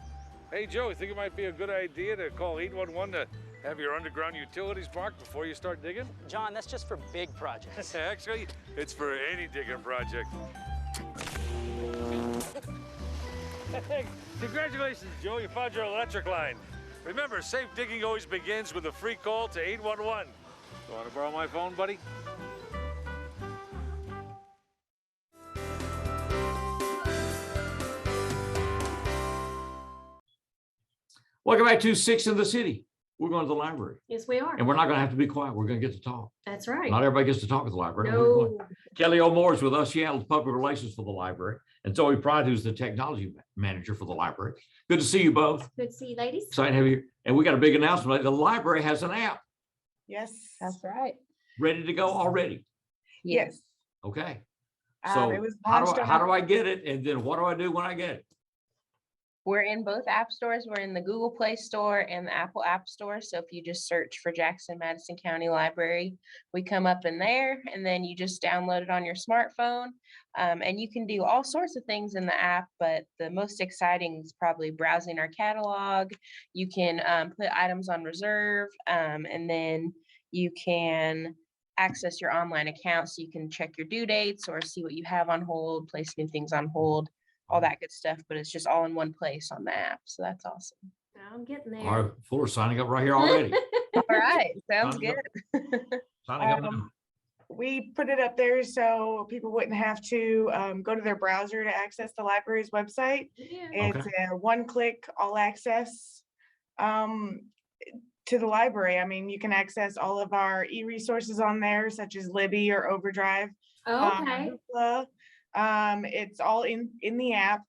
Hey, Joe, you think it might be a good idea to call 811 to have your underground utilities marked before you start digging? John, that's just for big projects. Actually, it's for any digging project. Hey, congratulations, Joe. You found your electric line. Remember, safe digging always begins with a free call to 811. You want to borrow my phone, buddy? Welcome back to Six in the City. We're going to the library. Yes, we are. And we're not going to have to be quiet. We're going to get to talk. That's right. Not everybody gets to talk at the library. No. Kelly O'Moore is with us. She handles public relations for the library. And Zoe Pride, who's the technology manager for the library. Good to see you both. Good to see you, ladies. Excited to have you. And we got a big announcement. The library has an app Yes, that's right. ready to go already. Yes. Okay. So it was how launched do I get it? And then what do I do when I get it? We're in both app stores. We're in the Google Play Store and the Apple App Store. So if you just search for Jackson Madison County Library, we come up in there, and then you just download it on your smartphone. And you can do all sorts of things in the app, but the most exciting is probably browsing our catalog. You can put items on reserve, and then you can access your online account so you can check your due dates or see what you have on hold, place new things on hold, all that good stuff, but it's just all in one place on the app. So that's awesome. I'm getting there. All right, full of signing up right here already. All right, sounds Signing good. Signing up now. We put it up there so people wouldn't have to go to their browser to access the library's website. It's a one-click all access to the library. I mean, you can access all of our e-resources on there, such as Libby or Overdrive. Okay. It's all in the app.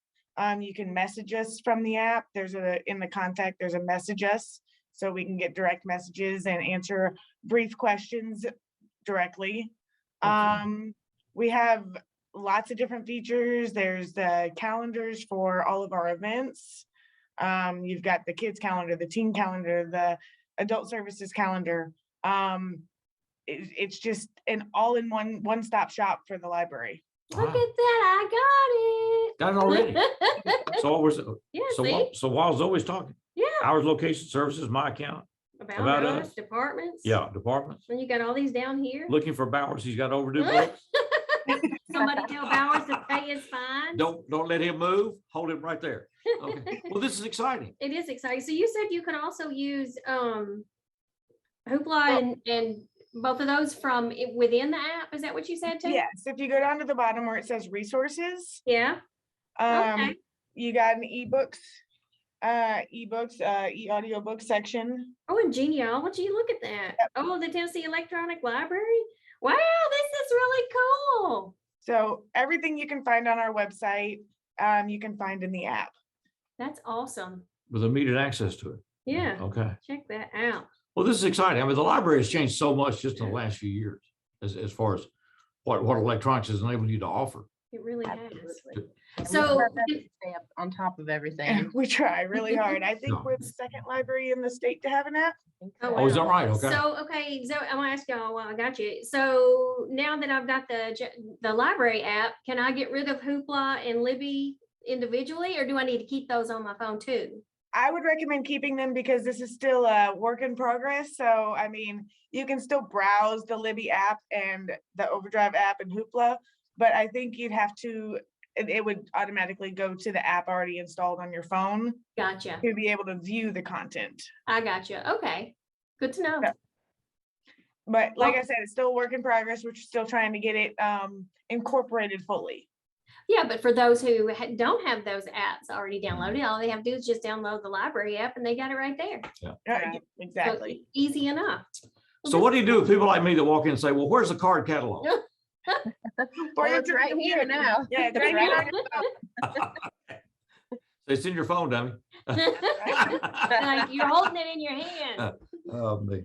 You can message us from the app. In the contact, there's a message us, so we can get direct messages and answer brief questions directly. We have lots of different features. There's the calendars for all of our events. You've got the kids calendar, the teen calendar, the adult services calendar. It's just an all-in-one, one-stop shop for the library. Look at that, I got it. Done already. So what was Yeah, so see? so while Zoe's talking, Yeah. hours, location, services, my account. About us, departments. Yeah, departments. And you got all these down here. Looking for Bowers. He's got overdue books. Somebody tell Bowers to pay his fine. Don't let him move. Hold him right there. Okay. Well, this is exciting. It is exciting. So you said you can also use Hoopla and both of those from within the app. Is that what you said too? Yes, if you go down to the bottom where it says resources. Yeah. Okay. You got an e-audiobook section. Oh, and genealogy. Look at that. Yep. Oh, the Tennessee Electronic Library. Wow, this is really cool. So everything you can find on our website, you can find in the app. That's awesome. With immediate access to it. Yeah. Okay. Check that out. Well, this is exciting. I mean, the library has changed so much just in the last few years as far as what electronics has enabled you to offer. It really has. So stay up on top of everything. We try really hard. I think we're the second library in the state to have an app. Oh, is that right? Okay. So, okay, so I'm gonna ask y'all while I got you. So now that I've got the library app, can I get rid of Hoopla and Libby individually, or do I need to keep those on my phone too? I would recommend keeping them because this is still a work in progress. So, I mean, you can still browse the Libby app and the Overdrive app and Hoopla, but I think you'd have to, it would automatically go to the app already installed on your phone. Gotcha. To be able to view the content. I gotcha. Okay. Good to know. But like I said, it's still a work in progress. We're still trying to get it incorporated fully. Yeah, but for those who don't have those apps already downloaded, all they have to do is just download the library app and they got it right there. Yeah. Exactly. So easy enough. So what do you do with people like me that walk in and say, well, where's the card catalog? Well, it's right here now. Yeah, it's right here. It's in your phone, dummy. Like you're holding it in your hand. Oh, me.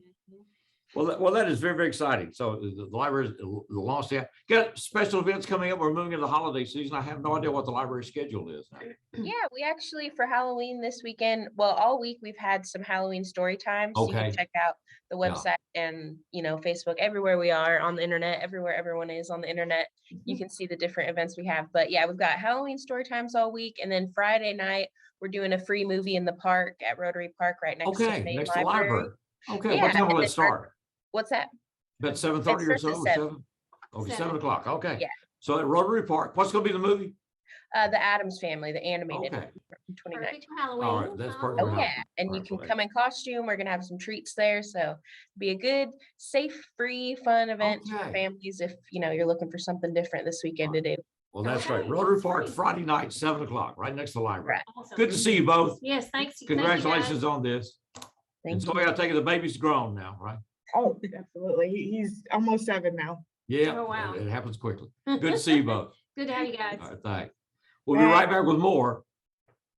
Well, that is very, very exciting. So the library, the launch, got special events coming up. We're moving into the holiday season. I have no idea what the library schedule is now. Yeah, we actually, for Halloween this weekend, well, all week we've had some Halloween story times. So you can check out the website and, Facebook, everywhere we are on the internet, everywhere everyone is on the internet, you can see the different events we have. But yeah, we've got Halloween story times all week. And then Friday night, we're doing a free movie in the park at Rotary Park right next to the main next library. to the library. Okay, Yeah, what time will it start? What's that? About 7:30 or so? It starts at 7. Okay, 7 o'clock. Okay. Yeah. So at Rotary Park, what's going to be the movie? The Addams Family, the animated. Okay. 29. Halloween. All right, that's perfect. Oh yeah, and you can come in costume. We're gonna have some treats there, so be a good, safe, free, fun event for families if you're looking for something different this weekend to do. Well, that's great. Rotary Park, Friday night, 7 o'clock, right next to the library. Right. Awesome. Good to see you both. Yes, thanks. Congratulations on this. And so we got to take it. The baby's grown now, right? Oh, absolutely. He's almost 7 now. Yeah. Oh, wow. It happens quickly. Good to see you both. Good to have you guys. All right, thanks. We'll be right back with more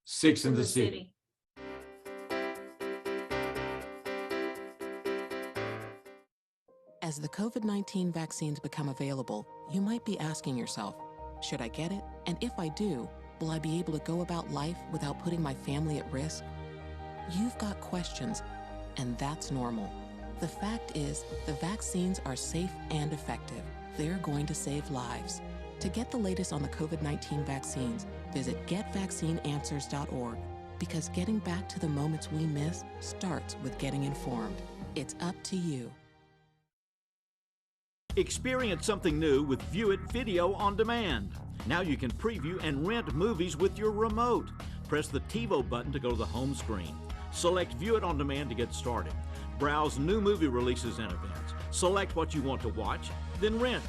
Six in the City. As the COVID-19 vaccines become available, you might be asking yourself, should I get it? And if I do, will I be able to go about life without putting my family at risk? You've got questions, and that's normal. The fact is, the vaccines are safe and effective. They're going to save lives. To get the latest on the COVID-19 vaccines, visit getvaccineanswers.org, because getting back to the moments we miss starts with getting informed. It's up to you. Experience something new with View It Video on Demand. Now you can preview and rent movies with your remote. Press the TiVo button to go to the home screen. Select View It on Demand to get started. Browse new movie releases and events. Select what you want to watch, then rent.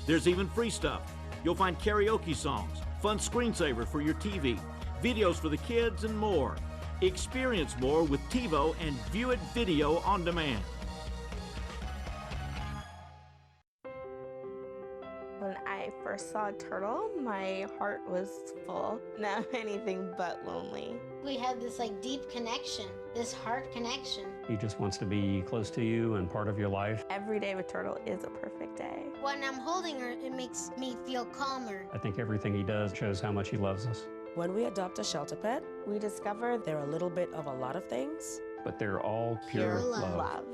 There's even free stuff. You'll find karaoke songs, fun screensavers for your TV, videos for the kids, and more. Experience more with TiVo and View It Video on Demand. When I first first saw a turtle, my heart was full. Now anything but lonely. We had this like deep connection, this heart connection. He just wants to be close to you and part of your life. Every day with Turtle is a perfect day. When I'm holding her, it makes me feel calmer. I think everything he does shows how much he loves us. When we adopt a shelter pet, we discover they're a little bit of a lot of things. But they're all pure love.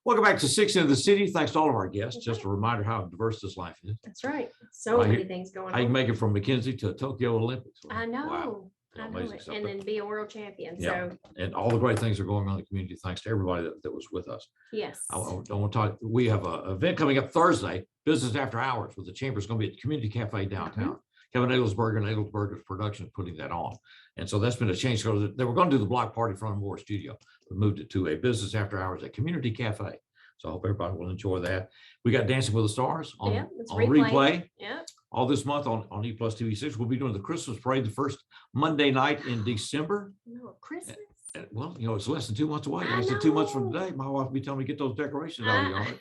Welcome back to 6 in the City. Thanks to all of our guests. Just a reminder how diverse this life is. That's right. So many things going How you on. make it from McKenzie to Tokyo Olympics. I know. Wow. I know Amazing it. stuff. And then be a world champion. Yeah, So and all the great things are going on in the community. Thanks to everybody that was with us. yes. I want to talk. We have an event coming up Thursday, Business After Hours, with the chamber. Is going to be at the Community Cafe downtown. Kevin Adelsberger and Adelsberger's production is putting that on. And so that's been a change. So they were going to do the block party from Moore Studio, but moved it to a Business After Hours at Community Cafe. So I hope everybody will enjoy that. We got Dancing with the Stars on, It's on replay. Yeah. All this month on EPlus TV6. We'll be doing the Christmas parade the first Monday night in December. No, Christmas. Well, you know, it's less than 2 months away. Less than 2 months from today. My wife will be telling me, get those decorations out of the yard.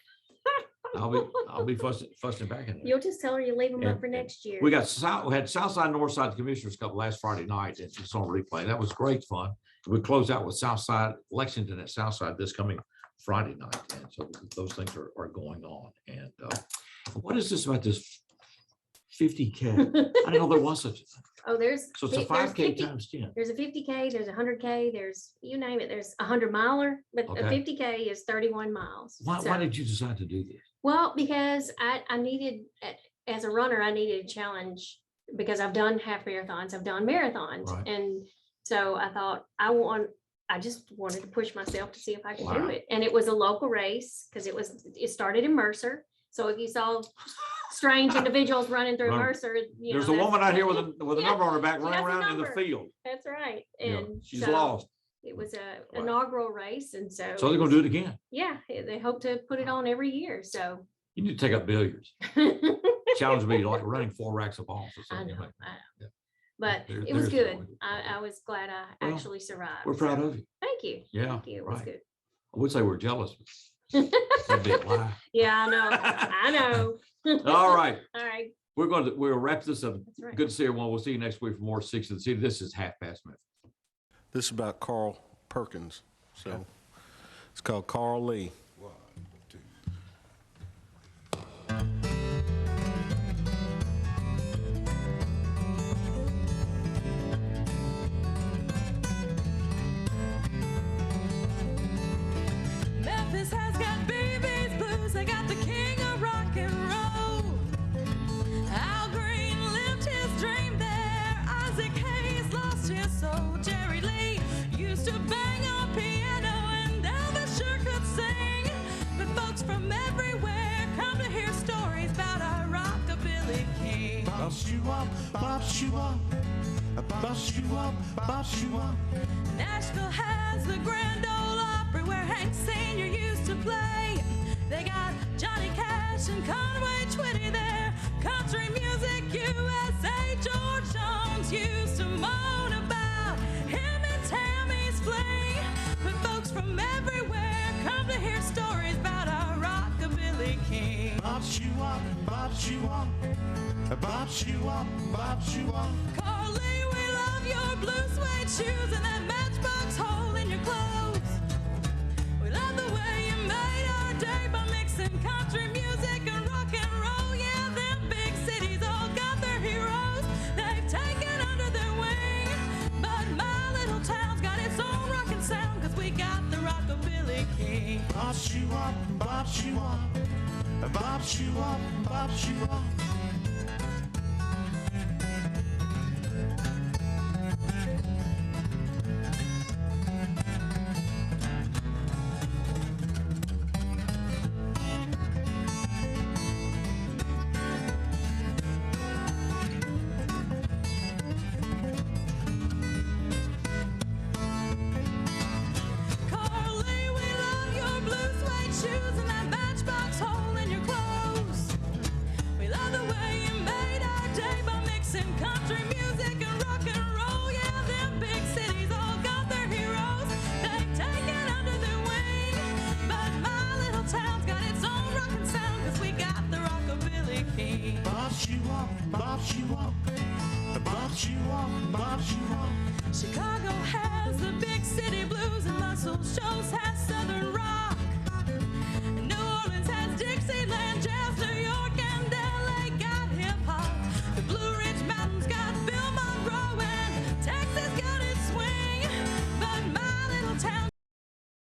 I'll be fussing back in there. You'll just tell her you leave them up And- for next year. We had Southside, Northside Commissioners Cup last Friday night. It's on replay. That was great fun. We close out with Southside, Lexington at Southside this coming Friday night. And so those things are going on. And what is this about this 50K? I didn't know there was such a thing. Oh, there's. So it's a there's 5K 50 times 10. There's a 50K, there's a 100K, there's, you name it, there's a 100-miler, but a Okay. 50K is 31 miles. Why So- did you decide to do this? Well, because I needed, as a runner, I needed a challenge because I've done half marathons, I've done marathons. Right. And so I thought I just wanted to push myself to see if I could do Wow. it. And it was a local race because it started in Mercer. So if you saw strange individuals running through Right. Mercer, you There's know, a woman out here with a Yeah, number on her back she running has a around in the number. field. That's right. Yeah, And she's so lost. It was a inaugural race. And so. So they're going to do it again. Yeah, they hope to put it on every year. So. You need to take up billiards. Challenge me like running 4 racks of balls or I something. know, like that. Yeah. But There- it was there's good. I was glad I Well, actually survived. We're proud so of you. Thank you. Yeah, Thank you. It was right. good. I would say we're jealous. But that'd be a lie. Yeah, I know. I know. All right. All right. We'll wrap this up. right. Good to see everyone. We'll see you next week for more 6 in the City. This is Half Past Memphis. This is about Carl Perkins. So it's called Carl Lee. Memphis has got baby's blues. They got the king of rock and roll. Al Green lived his dream there. Isaac Hayes lost his soul. Jerry Lee used to bang on piano, and Elvis sure could sing. But folks from everywhere come to hear stories about our rockabilly king. Bops you up, bops you up, bops you up, bops you up. Nashville has the Grand Ole Opry where Hank Sr. used to play. They got Johnny Cash and Conway Twitty there. Country Music USA, George Jones used to moan about him and Tammy's fling. But folks from everywhere come to hear stories about our rockabilly king. Bops you up, bops you up, bops you up, bops you up. Carly, we love your blue suede shoes and that matchbox hole in your clothes. We love the way you made our day by mixing country music and rock and roll. Yeah, them big cities all got their heroes they've taken under their wing. But my little town's got its own rockin' sound, 'cause we got the rockabilly king. Bops you up, bops you up, bops you up, bops you up. Carly, we love your blue suede shoes and that matchbox hole in your clothes. We love the way walk, Bob, she walk. Bob, she walk, Bob, she walk. Chicago has the big city blues and muscle shows.